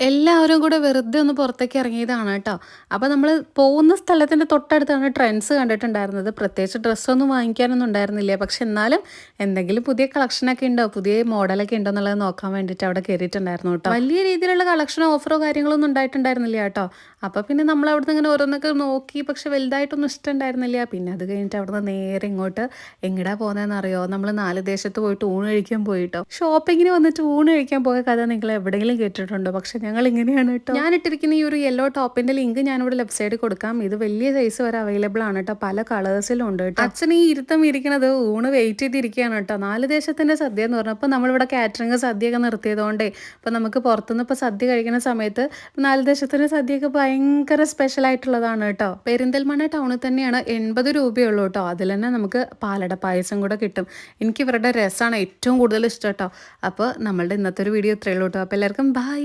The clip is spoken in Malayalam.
എല്ലാവരും കൂടെ വെറുതെ ഒന്ന് പുറത്തേക്ക് ഇറങ്ങിയതാണ് കേട്ടോ. അപ്പോൾ നമ്മൾ പോകുന്ന സ്ഥലത്തിൻ്റെ തൊട്ടടുത്താണ് ട്രെൻഡ്സ് കണ്ടിട്ടുണ്ടായിരുന്നത്. പ്രത്യേകിച്ച് ഡ്രസ്സൊന്നും വാങ്ങിക്കാനൊന്നും ഉണ്ടായിരുന്നില്ല. പക്ഷെ എന്നാലും എന്തെങ്കിലും പുതിയ കളക്ഷനൊക്കെ ഉണ്ടോ, പുതിയ മോഡലൊക്കെ ഉണ്ടോ എന്നുള്ളത് നോക്കാൻ വേണ്ടിയിട്ട് അവിടെ കയറിയിട്ടുണ്ടായിരുന്നു കേട്ടോ. വലിയ രീതിയിലുള്ള കളക്ഷനോ ഓഫറോ കാര്യങ്ങളൊന്നും ഉണ്ടായിട്ടുണ്ടായിരുന്നില്ല കേട്ടോ. അപ്പോൾ പിന്നെ നമ്മൾ അവിടുന്ന് ഇങ്ങനെ ഓരോന്നൊക്കെ നോക്കി, പക്ഷെ വലുതായിട്ടൊന്നും ഇഷ്ടമുണ്ടായിരുന്നില്ല. പിന്നെ അത് കഴിഞ്ഞിട്ട് അവിടുന്ന് നേരെ ഇങ്ങോട്ട് എങ്ങടാ പോകുന്നതെന്ന് അറിയോ? നമ്മൾ 4 ദേശത്ത് പോയിട്ട് ഊണ് കഴിക്കാൻ പോയിട്ടോ. ഷോപ്പിങ്ങിന് വന്നിട്ട് ഊണ് കഴിക്കാൻ പോയ കഥ നിങ്ങൾ എവിടെയെങ്കിലും കേട്ടിട്ടുണ്ടോ? പക്ഷെ ഞങ്ങൾ ഇങ്ങനെയാണ് കേട്ടോ. ഞാൻ ഇട്ടിരിക്കുന്ന ഈ ഒരു യെല്ലോ ടോപ്പിന്റെ ലിങ്ക് ഞാനിവിടെ ലെഫ്റ്റ് സൈഡിൽ കൊടുക്കാം. ഇത് വലിയ സൈസ് വരെ അവൈലബിൾ ആണ് കേട്ടോ. പല കളേഴ്സിലും ഉണ്ട് കേട്ടോ. അച്ഛൻ ഈ ഇരുത്തം ഇരിക്കണത് ഊണ് വെയിറ്റ് ചെയ്തിരിക്കുകയാണ് കേട്ടോ. 4 ദേശത്തിന്റെ സദ്യ എന്ന് പറഞ്ഞപ്പോൾ നമ്മളിവിടെ കാറ്ററിംഗ് സദ്യയൊക്കെ നിർത്തിയതുകൊണ്ടേ ഇപ്പം നമുക്ക് പുറത്തുനിന്ന് ഇപ്പോൾ സദ്യ കഴിക്കുന്ന സമയത്ത് 4 ദേശത്തിന്റെ സദ്യയൊക്കെ ഭയങ്കര സ്പെഷ്യൽ ആയിട്ടുള്ളതാണ് കേട്ടോ. പെരിന്തൽമണ്ണ ടൗണിൽ തന്നെയാണ്. 80 രൂപയുള്ളൂ കേട്ടോ. അതിൽ തന്നെ നമുക്ക് പാലട പായസം കൂടെ കിട്ടും. എനിക്ക് ഇവരുടെ രസമാണ് ഏറ്റവും കൂടുതൽ ഇഷ്ടം കേട്ടോ. അപ്പോൾ നമ്മളുടെ ഇന്നത്തെ ഒരു വീഡിയോ ഇത്രയേ ഉള്ളൂ കേട്ടോ. അപ്പോൾ എല്ലാവർക്കും ബൈ.